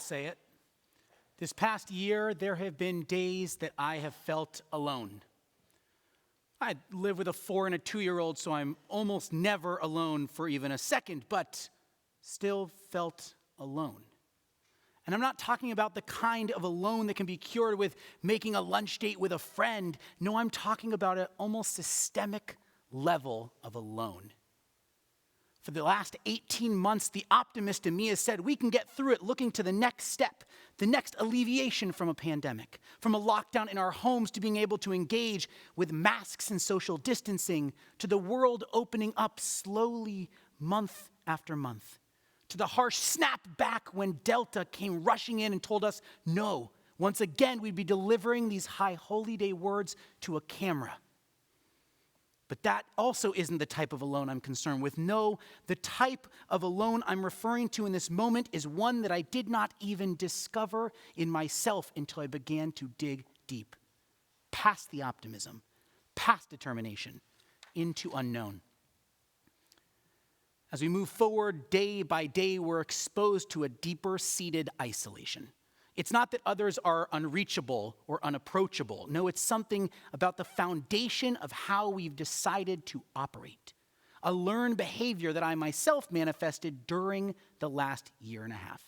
say it. This past year, there have been days that I have felt alone. I live with a 4 and a 2-year-old, so I'm almost never alone for even a second, but still felt alone. And I'm not talking about the kind of alone that can be cured with making a lunch date with a friend. No, I'm talking about an almost systemic level of alone. For the last 18 months, the optimist in me has said we can get through it looking to the next step, the next alleviation from a pandemic, from a lockdown in our homes to being able to engage with masks and social distancing, to the world opening up slowly month after month, to the harsh snap back when Delta came rushing in and told us, no, once again we'd be delivering these high holy day words to a camera. But that also isn't the type of alone I'm concerned with. No, the type of alone I'm referring to in this moment is one that I did not even discover in myself until I began to dig deep, past the optimism, past determination, into unknown. As we move forward day by day, we're exposed to a deeper-seated isolation. It's not that others are unreachable or unapproachable. No, it's something about the foundation of how we've decided to operate. A learned behavior that I myself manifested during the last year and a half,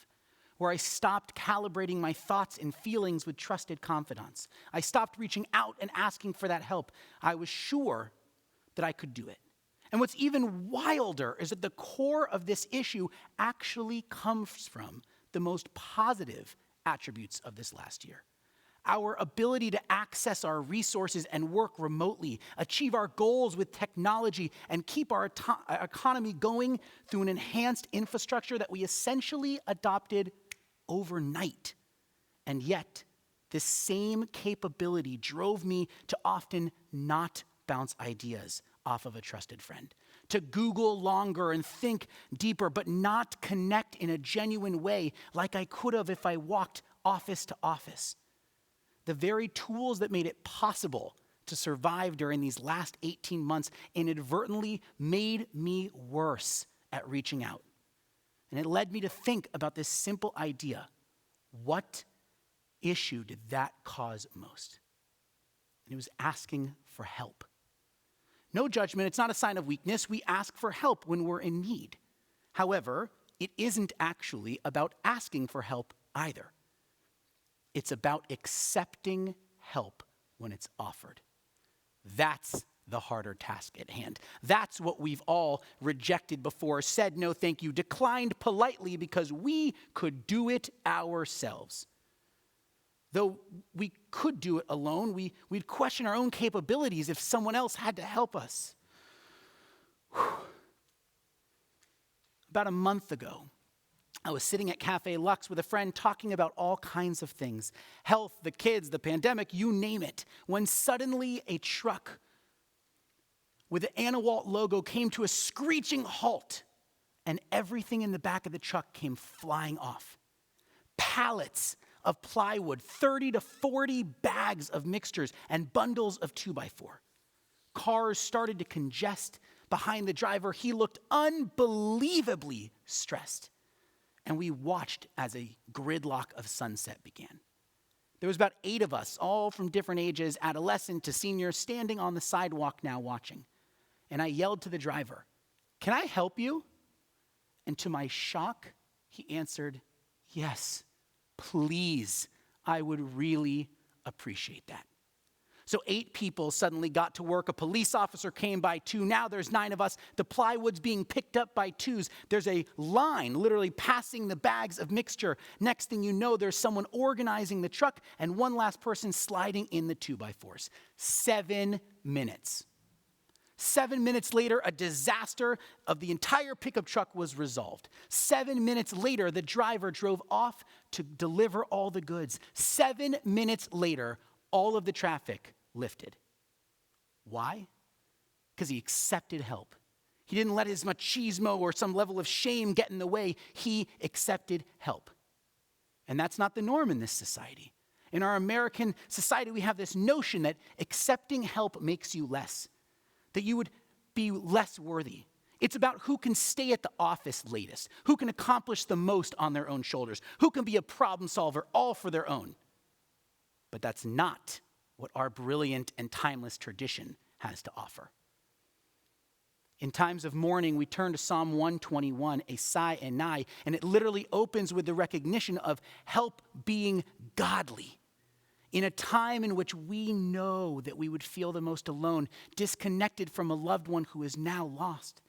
where I stopped calibrating my thoughts and feelings with trusted confidants. I stopped reaching out and asking for that help. I was sure that I could do it. And what's even wilder is that the core of this issue actually comes from the most positive attributes of this last year. Our ability to access our resources and work remotely, achieve our goals with technology, and keep our economy going through an enhanced infrastructure that we essentially adopted overnight. And yet, this same capability drove me to often not bounce ideas off of a trusted friend, to Google longer and think deeper, but not connect in a genuine way like I could have if I walked office to office. The very tools that made it possible to survive during these last 18 months inadvertently made me worse at reaching out. And it led me to think about this simple idea. What issue did that cause most? And it was asking for help. No judgment, it's not a sign of weakness. We ask for help when we're in need. However, it isn't actually about asking for help either. It's about accepting help when it's offered. That's the harder task at hand. That's what we've all rejected before, said no thank you, declined politely because we could do it ourselves. Though we could do it alone, we'd question our own capabilities if someone else had to help us. About a month ago, I was sitting at Cafe Lux with a friend talking about all kinds of things. Health, the kids, the pandemic, you name it. When suddenly a truck with the Anawalt logo came to a screeching halt, and everything in the back of the truck came flying off. Pallets of plywood, 30 to 40 bags of mixtures, and bundles of 2x4. Cars started to congest behind the driver. He looked unbelievably stressed. And we watched as a gridlock of sunset began. There was about 8 of us, all from different ages, adolescent to senior, standing on the sidewalk now watching. And I yelled to the driver, "Can I help you?" And to my shock, he answered, "Yes. Please, I would really appreciate that." So 8 people suddenly got to work. A police officer came by 2. Now there's 9 of us. The plywood's being picked up by 2s. There's a line literally passing the bags of mixture. Next thing you know, there's someone organizing the truck and one last person sliding in the 2x4s. 7 minutes. 7 minutes later, a disaster of the entire pickup truck was resolved. 7 minutes later, the driver drove off to deliver all the goods. 7 minutes later, all of the traffic lifted. Why? Because he accepted help. He didn't let his machismo or some level of shame get in the way. He accepted help. And that's not the norm in this society. In our American society, we have this notion that accepting help makes you less, that you would be less worthy. It's about who can stay at the office latest, who can accomplish the most on their own shoulders, who can be a problem solver all for their own. But that's not what our brilliant and timeless tradition has to offer. In times of mourning, we turn to Psalm 121, Esai Enai, and it literally opens with the recognition of help being godly. In a time in which we know that we would feel the most alone, disconnected from a loved one who is now lost,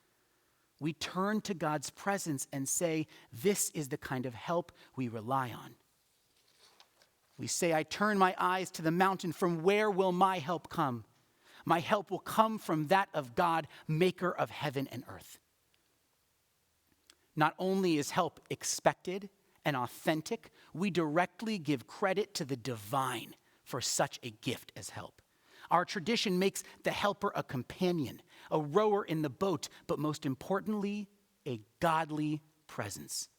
we turn to God's presence and say, this is the kind of help we rely on. We say, I turn my eyes to the mountain. From where will my help come? My help will come from that of God, maker of heaven and earth. Not only is help expected and authentic, we directly give credit to the divine for such a gift as help. Our tradition makes the helper a companion, a rower in the boat, but most importantly, a godly presence.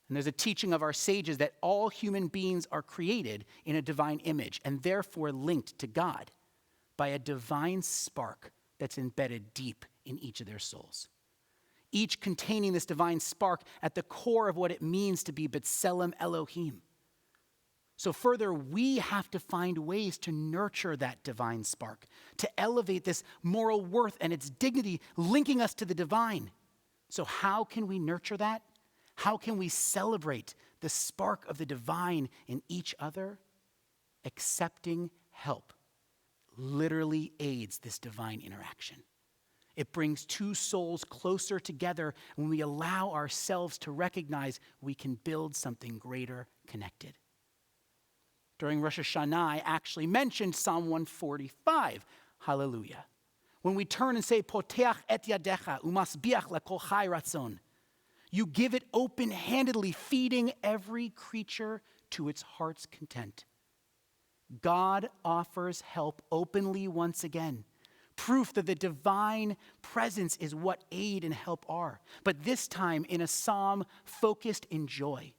And there's a teaching of our sages that all human beings are created in a divine image and therefore linked to God by a divine spark that's embedded deep in each of their souls. Each containing this divine spark at the core of what it means to be B'Tselem Elohim. So further, we have to find ways to nurture that divine spark, to elevate this moral worth and its dignity, linking us to the divine. So how can we nurture that? How can we celebrate the spark of the divine in each other? Accepting help literally aids this divine interaction. It brings two souls closer together when we allow ourselves to recognize we can build something greater connected. During Rosh Hashanah, I actually mentioned Psalm 145, hallelujah. When we turn and say, Poteach et yadecha umasbiach lekol chai ratzon. You give it open-handedly, feeding every creature to its heart's content. God offers help openly once again. Proof that the divine presence is what aid and help are. But this time in a psalm focused in joy.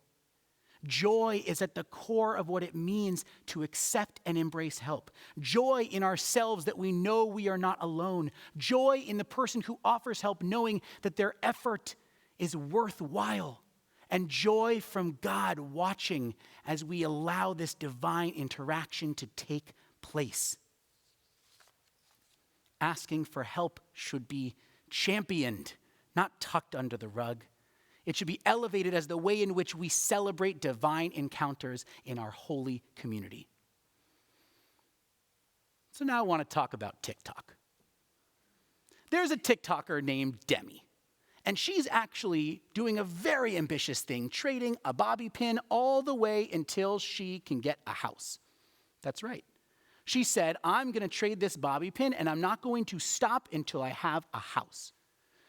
Joy is at the core of what it means to accept and embrace help. Joy in ourselves that we know we are not alone. Joy in the person who offers help knowing that their effort is worthwhile. And joy from God watching as we allow this divine interaction to take place. Asking for help should be championed, not tucked under the rug. It should be elevated as the way in which we celebrate divine encounters in our holy community. So now I want to talk about TikTok. There's a TikToker named Demi. And she's actually doing a very ambitious thing, trading a bobby pin all the way until she can get a house. That's right. She said, I'm going to trade this bobby pin and I'm not going to stop until I have a house.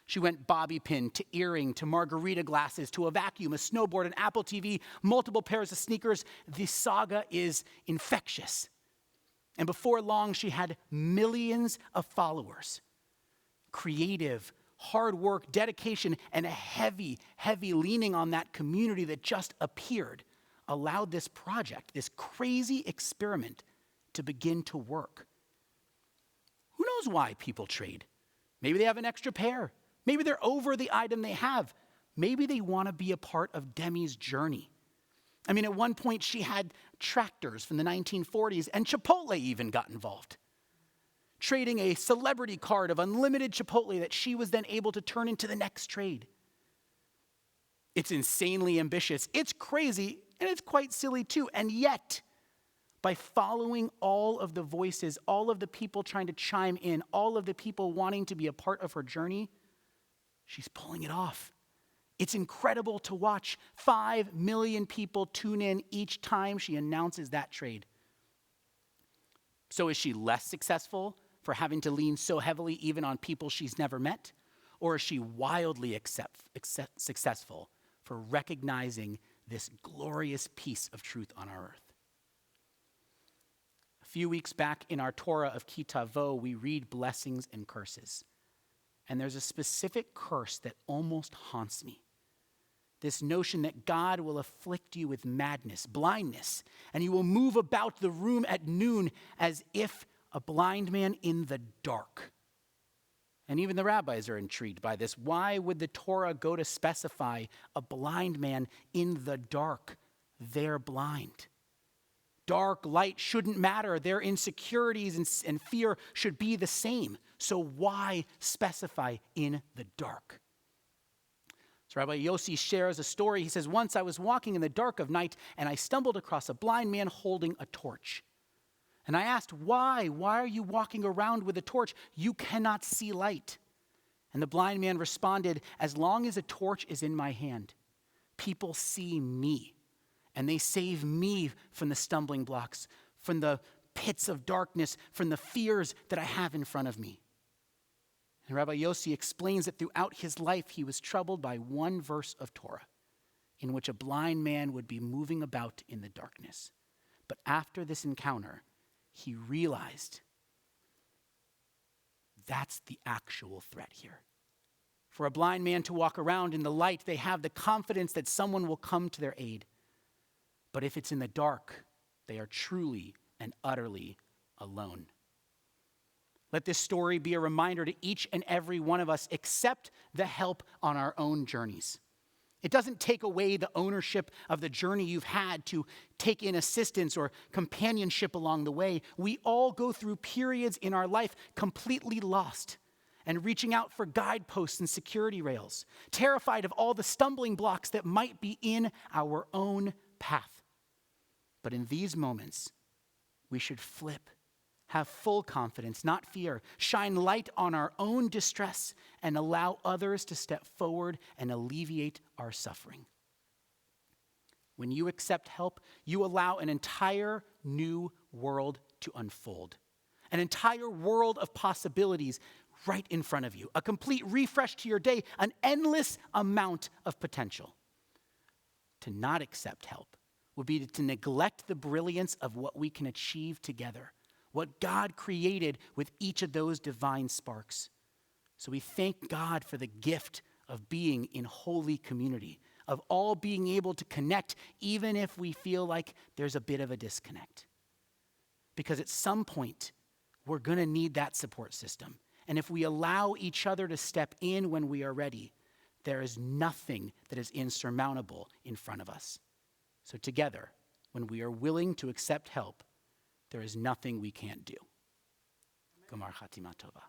She went bobby pin to earring, to margarita glasses, to a vacuum, a snowboard, an Apple TV, multiple pairs of sneakers. The saga is infectious. And before long, she had millions of followers. Creative, hard work, dedication, and a heavy, heavy leaning on that community that just appeared allowed this project, this crazy experiment, to begin to work. Who knows why people trade? Maybe they have an extra pair. Maybe they're over the item they have. Maybe they want to be a part of Demi's journey. I mean, at one point she had tractors from the 1940s, and Chipotle even got involved. Trading a celebrity card of unlimited Chipotle that she was then able to turn into the next trade. It's insanely ambitious. It's crazy, and it's quite silly too. And yet, by following all of the voices, all of the people trying to chime in, all of the people wanting to be a part of her journey, she's pulling it off. It's incredible to watch. 5 million people tune in each time she announces that trade. So is she less successful for having to lean so heavily even on people she's never met? Or is she wildly successful for recognizing this glorious piece of truth on our earth? A few weeks back in our Torah of Ki Tavo, we read blessings and curses. And there's a specific curse that almost haunts me. This notion that God will afflict you with madness, blindness, and you will move about the room at noon as if a blind man in the dark. And even the rabbis are intrigued by this. Why would the Torah go to specify a blind man in the dark? They're blind. Dark, light shouldn't matter. Their insecurities and fear should be the same. So why specify in the dark? So Rabbi Yossi shares a story. He says, once I was walking in the dark of night and I stumbled across a blind man holding a torch. And I asked, why? Why are you walking around with a torch? You cannot see light. And the blind man responded, as long as a torch is in my hand, people see me. And they save me from the stumbling blocks, from the pits of darkness, from the fears that I have in front of me. And Rabbi Yossi explains that throughout his life, he was troubled by one verse of Torah, in which a blind man would be moving about in the darkness. But after this encounter, he realized that's the actual threat here. For a blind man to walk around in the light, they have the confidence that someone will come to their aid. But if it's in the dark, they are truly and utterly alone. Let this story be a reminder to each and every one of us, accept the help on our own journeys. It doesn't take away the ownership of the journey you've had to take in assistance or companionship along the way. We all go through periods in our life completely lost and reaching out for guideposts and security rails, terrified of all the stumbling blocks that might be in our own path. But in these moments, we should flip, have full confidence, not fear, shine light on our own distress, and allow others to step forward and alleviate our suffering. When you accept help, you allow an entire new world to unfold, an entire world of possibilities right in front of you, a complete refresh to your day, an endless amount of potential. To not accept help would be to neglect the brilliance of what we can achieve together, what God created with each of those divine sparks. So we thank God for the gift of being in holy community, of all being able to connect, even if we feel like there's a bit of a disconnect. Because at some point, we're going to need that support system. And if we allow each other to step in when we are ready, there is nothing that is insurmountable in front of us. So together, when we are willing to accept help, there is nothing we can't do. Gomar Chatima Tova.